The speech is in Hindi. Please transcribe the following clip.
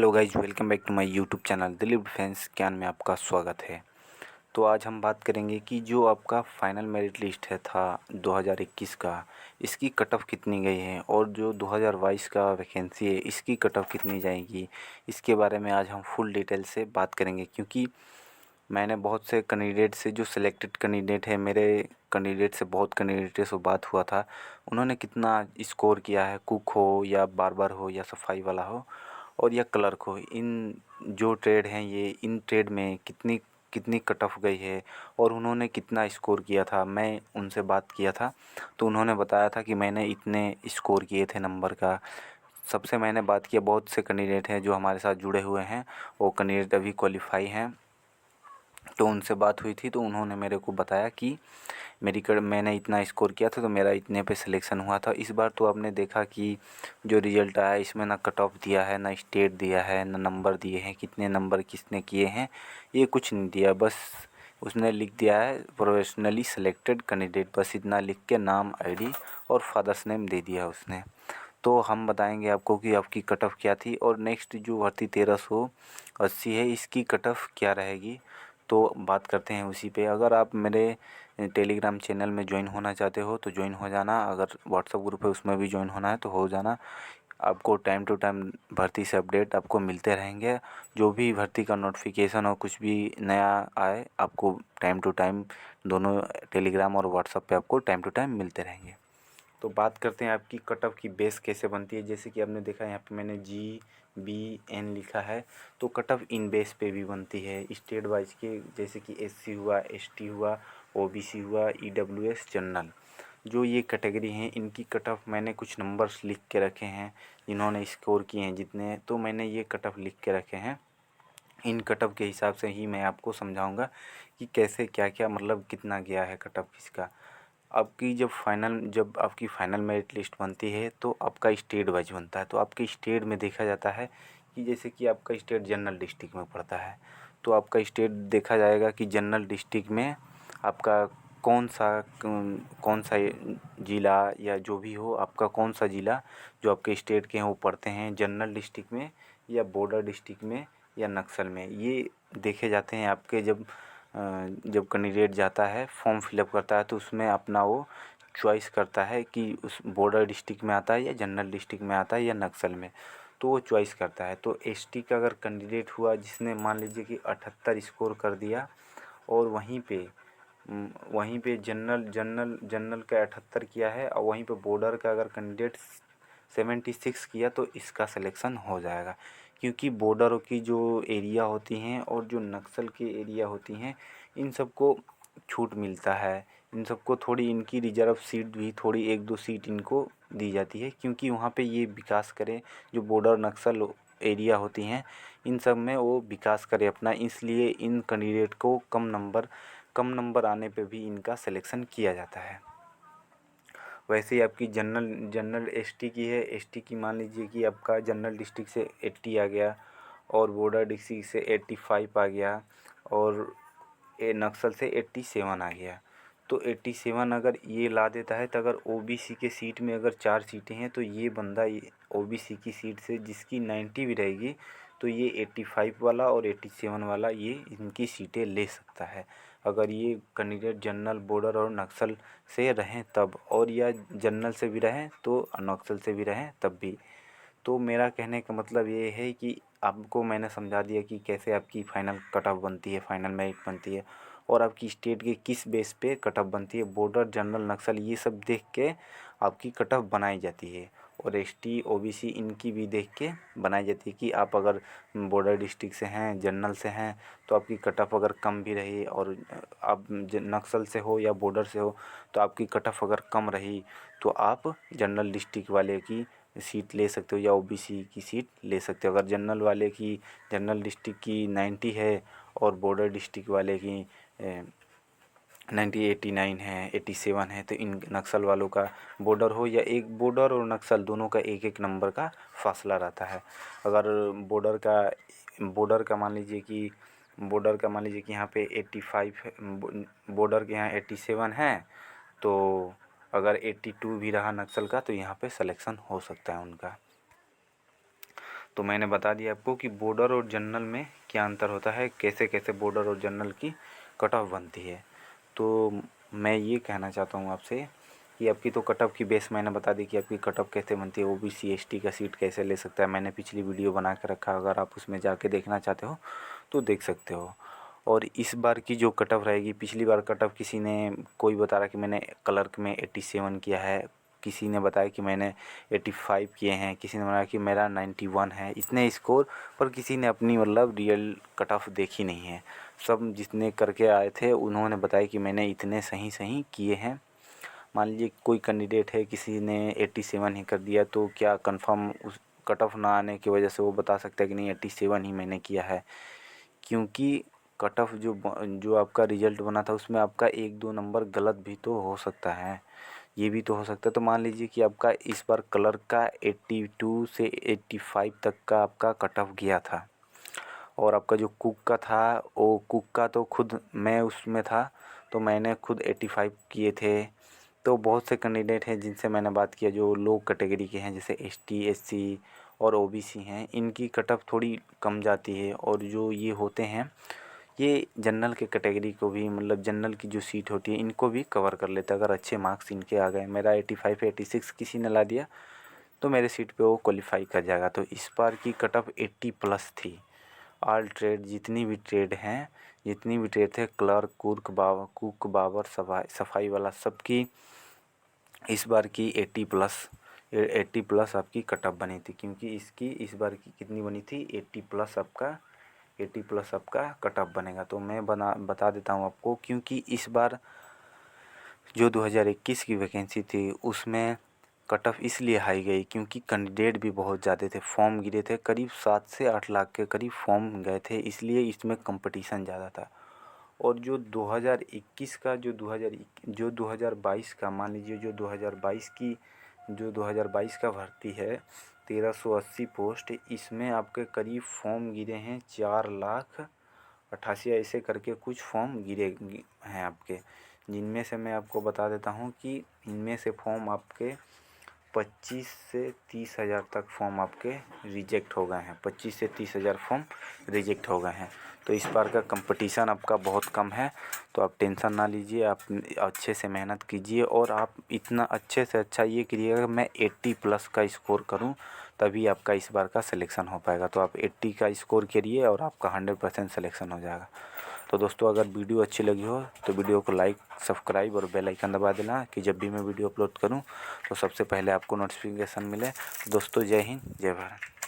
Hello guys, welcome back to my YouTube channel Dilip defence Gyan में आपका स्वागत है। तो आज हम बात करेंगे कि जो आपका फाइनल मेरिट लिस्ट है था 2021 का, इसकी कट ऑफ कितनी गई है और जो 2022 का वैकेंसी है इसकी कट ऑफ कितनी जाएगी, इसके बारे में आज हम फुल डिटेल से बात करेंगे। क्योंकि मैंने बहुत से कैंडिडेट से, जो सिलेक्टेड कैंडिडेट है, मेरे कैंडिडेट से बहुत कैंडिडेट से बात हुआ था, उन्होंने कितना स्कोर किया है, कुक हो या बार्बर हो या सफाई वाला हो और या क्लर्क हो, इन जो ट्रेड हैं ये इन ट्रेड में कितनी कितनी कट ऑफ गई है और उन्होंने कितना स्कोर किया था। मैं उनसे बात किया था तो उन्होंने बताया था कि मैंने इतने स्कोर किए थे नंबर का। सबसे मैंने बात किया, बहुत से कैंडिडेट हैं जो हमारे साथ जुड़े हुए हैं, वो कैंडिडेट अभी क्वालिफाई हैं, तो उनसे बात हुई थी तो उन्होंने मेरे को बताया कि मैंने इतना स्कोर किया था तो मेरा इतने पे सिलेक्शन हुआ था। इस बार तो आपने देखा कि जो रिज़ल्ट आया इसमें ना कट ऑफ दिया है, ना स्टेट दिया है, ना नंबर दिए हैं, कितने नंबर किसने किए हैं, ये कुछ नहीं दिया। बस उसने लिख दिया है प्रोफेशनली सिलेक्टेड कैंडिडेट, बस इतना लिख के नाम, आईडी और फादर्स नेम दे दिया उसने। तो हम बताएंगे आपको कि आपकी कट ऑफ क्या थी और नेक्स्ट जो भर्ती 1380 है इसकी कट ऑफ क्या रहेगी, तो बात करते हैं उसी पे। अगर आप मेरे टेलीग्राम चैनल में ज्वाइन होना चाहते हो तो ज्वाइन हो जाना, अगर व्हाट्सअप ग्रुप है उसमें भी ज्वाइन होना है तो हो जाना। आपको टाइम टू टाइम भर्ती से अपडेट आपको मिलते रहेंगे। जो भी भर्ती का नोटिफिकेशन और कुछ भी नया आए आपको टाइम टू टाइम दोनों टेलीग्राम और व्हाट्सअप पे आपको टाइम टू टाइम मिलते रहेंगे। तो बात करते हैं आपकी कट ऑफ की बेस कैसे बनती है। जैसे कि आपने देखा यहाँ पे मैंने GBN लिखा है, तो कट ऑफ इन बेस पे भी बनती है स्टेट वाइज के। जैसे कि SC हुआ, ST हुआ, OBC हुआ, EWS जनरल, जो ये कैटेगरी हैं इनकी कट ऑफ मैंने कुछ नंबर्स लिख के रखे हैं, जिन्होंने स्कोर किए हैं जितने, तो मैंने ये कट ऑफ लिख के रखे हैं। इन कट ऑफ के हिसाब से ही मैं आपको समझाऊंगा कि कैसे क्या क्या मतलब कितना गया है कट ऑफ किसका। जब आपकी फ़ाइनल मेरिट लिस्ट बनती है तो आपका स्टेट वाइज बनता है। तो आपके स्टेट में देखा जाता है कि जैसे कि आपका स्टेट जनरल डिस्ट्रिक्ट में पड़ता है, तो आपका स्टेट देखा जाएगा कि जनरल डिस्ट्रिक्ट में आपका कौन सा ज़िला या जो भी हो, आपका कौन सा ज़िला जो आपके स्टेट के हैं वो पड़ते हैं जनरल डिस्ट्रिक्ट में या बॉर्डर डिस्ट्रिक्ट में या नक्सल में। ये देखे जाते हैं आपके जब कैंडिडेट जाता है फॉर्म फिलअप करता है तो उसमें अपना वो चॉइस करता है कि उस बॉर्डर डिस्ट्रिक्ट में आता है या जनरल डिस्ट्रिक्ट में आता है या नक्सल में, तो वो चॉइस करता है। तो ST का अगर कैंडिडेट हुआ जिसने मान लीजिए कि 78 स्कोर कर दिया और वहीं पे जनरल का 78 किया है और वहीं पे बॉर्डर का अगर कैंडिडेट 76 किया तो इसका सिलेक्शन हो जाएगा। क्योंकि बॉर्डर की जो एरिया होती हैं और जो नक्सल के एरिया होती हैं इन सबको छूट मिलता है, इन सबको थोड़ी इनकी रिजर्व सीट भी थोड़ी 1-2 सीट इनको दी जाती है, क्योंकि वहाँ पे ये विकास करें। जो बॉर्डर नक्सल एरिया होती हैं इन सब में वो विकास करे अपना, इसलिए इन कैंडिडेट को कम नंबर आने पे भी इनका सिलेक्शन किया जाता है। वैसे ही आपकी जनरल ST की है, ST की मान लीजिए कि आपका जनरल डिस्ट्रिक्ट से 80 आ गया और बॉर्डर डिस्ट्रिक्ट से 85 आ गया और नक्सल से 87 आ गया। तो 87 अगर ये ला देता है तो अगर OBC के सीट में अगर 4 सीटें हैं तो ये बंदा OBC की सीट से जिसकी 90 भी रहेगी तो ये 85 वाला और 87 वाला ये इनकी सीटें ले सकता है, अगर ये कैंडिडेट जनरल, बॉर्डर और नक्सल से रहें तब, और या जनरल से भी रहें तो नक्सल से भी रहें तब भी। तो मेरा कहने का मतलब ये है कि आपको मैंने समझा दिया कि कैसे आपकी फ़ाइनल कट ऑफ बनती है, फ़ाइनल मेरिट बनती है और आपकी स्टेट के किस बेस पे कट ऑफ बनती है। बॉर्डर, जनरल, नक्सल ये सब देख के आपकी कट ऑफ बनाई जाती है और ST OBC इनकी भी देख के बनाई जाती है कि आप अगर बॉर्डर डिस्ट्रिक्ट से हैं, जनरल से हैं, तो आपकी कट ऑफ अगर कम भी रही और आप नक्सल से हो या बॉर्डर से हो तो आपकी कट ऑफ अगर कम रही तो आप जनरल डिस्ट्रिक्ट वाले की सीट ले सकते हो या OBC की सीट ले सकते हो। अगर जनरल डिस्ट्रिक्ट की 90 है और बॉर्डर डिस्ट्रिक्ट वाले की 89 है, 87 है, तो इन नक्सल वालों का बॉर्डर हो या एक बॉर्डर और नक्सल दोनों का एक एक नंबर का फासला रहता है। अगर बॉर्डर का मान लीजिए कि यहाँ पे 85 है, बॉर्डर के यहाँ 87 है, तो अगर 82 भी रहा नक्सल का तो यहाँ पे सिलेक्शन हो सकता है उनका। तो मैंने बता दिया आपको कि बॉर्डर और जनरल में क्या अंतर होता है, कैसे कैसे बॉर्डर और जनरल की कट ऑफ बनती है। तो मैं ये कहना चाहता हूँ आपसे कि आपकी तो कट ऑफ की बेस मैंने बता दी कि आपकी कट ऑफ कैसे बनती है, ओबीसी एसटी का सीट कैसे ले सकता है। मैंने पिछली वीडियो बना के रखा, अगर आप उसमें जाके देखना चाहते हो तो देख सकते हो। और इस बार की जो कट ऑफ रहेगी, पिछली बार कट ऑफ किसी ने कोई बता रहा कि मैंने क्लर्क में 87 किया है, किसी ने बताया कि मैंने 85 किए हैं, किसी ने बताया कि मेरा 91 है, इतने स्कोर। पर किसी ने अपनी मतलब रियल कट ऑफ देखी नहीं है। सब जितने करके आए थे उन्होंने बताया कि मैंने इतने सही सही किए हैं। मान लीजिए कोई कैंडिडेट है, किसी ने 87 ही कर दिया, तो क्या कंफर्म उस कट ऑफ ना आने की वजह से वो बता सकता है कि नहीं 87 ही मैंने किया है? क्योंकि कट ऑफ जो आपका रिजल्ट बना था उसमें आपका 1-2 नंबर गलत भी तो हो सकता है, ये भी तो हो सकता है। तो मान लीजिए कि आपका इस बार क्लर्क का 82 से 85 तक का आपका कट ऑफ गया था, और आपका जो कुक का था, वो कुक का तो खुद मैं उसमें था, तो मैंने खुद 85 किए थे। तो बहुत से कैंडिडेट हैं जिनसे मैंने बात किया जो लो कैटेगरी के हैं, जैसे एसटी एससी और ओबीसी हैं, इनकी कट ऑफ थोड़ी कम जाती है। और जो ये होते हैं, ये जनरल के कैटेगरी को भी, मतलब जनरल की जो सीट होती है इनको भी कवर कर लेता है। अगर अच्छे मार्क्स इनके आ गए, मेरा 85 86 किसी ने ला दिया, तो मेरे सीट पे वो क्वालिफाई कर जाएगा। तो इस बार की कट ऑफ 80 प्लस थी। ऑल ट्रेड जितनी भी ट्रेड हैं, जितनी भी ट्रेड थे, क्लर्क, कुक, बाबर, सफाई वाला, सबकी इस बार की 80 प्लस आपकी कट ऑफ बनी थी। क्योंकि इसकी इस बार की कितनी बनी थी, 80 प्लस आपका कट ऑफ बनेगा। तो मैं बता देता हूँ आपको, क्योंकि इस बार जो 2021 की वैकेंसी थी उसमें कट ऑफ इसलिए हाई गई क्योंकि कैंडिडेट भी बहुत ज़्यादा थे, फॉर्म गिरे थे, करीब 7 से 8 लाख के करीब फॉर्म गए थे, इसलिए इसमें कंपटीशन ज़्यादा था। और जो 2021 का जो 2022 का, मान लीजिए जो 2022 का भर्ती है 1380 पोस्ट, इसमें आपके करीब फॉर्म गिरे हैं 4,88,000 ऐसे करके कुछ फॉर्म गिरे हैं आपके, जिनमें से मैं आपको बता देता हूँ कि इनमें से फॉर्म आपके 25 से 30 हज़ार तक फॉर्म आपके रिजेक्ट हो गए हैं। 25 से 30 हज़ार फॉर्म रिजेक्ट हो गए हैं। तो इस बार का कंपटीशन आपका बहुत कम है। तो आप टेंशन ना लीजिए, आप अच्छे से मेहनत कीजिए, और आप इतना अच्छे से अच्छा ये करिएगा मैं 80 प्लस का स्कोर करूं, तभी आपका इस बार का सिलेक्शन हो पाएगा। तो आप 80 का स्कोर करिए और आपका 100% सिलेक्शन हो जाएगा। तो दोस्तों, अगर वीडियो अच्छी लगी हो तो वीडियो को लाइक, सब्सक्राइब और बेल आइकन दबा देना कि जब भी मैं वीडियो अपलोड करूं तो सबसे पहले आपको नोटिफिकेशन मिले। तो दोस्तों, जय हिंद, जय भारत।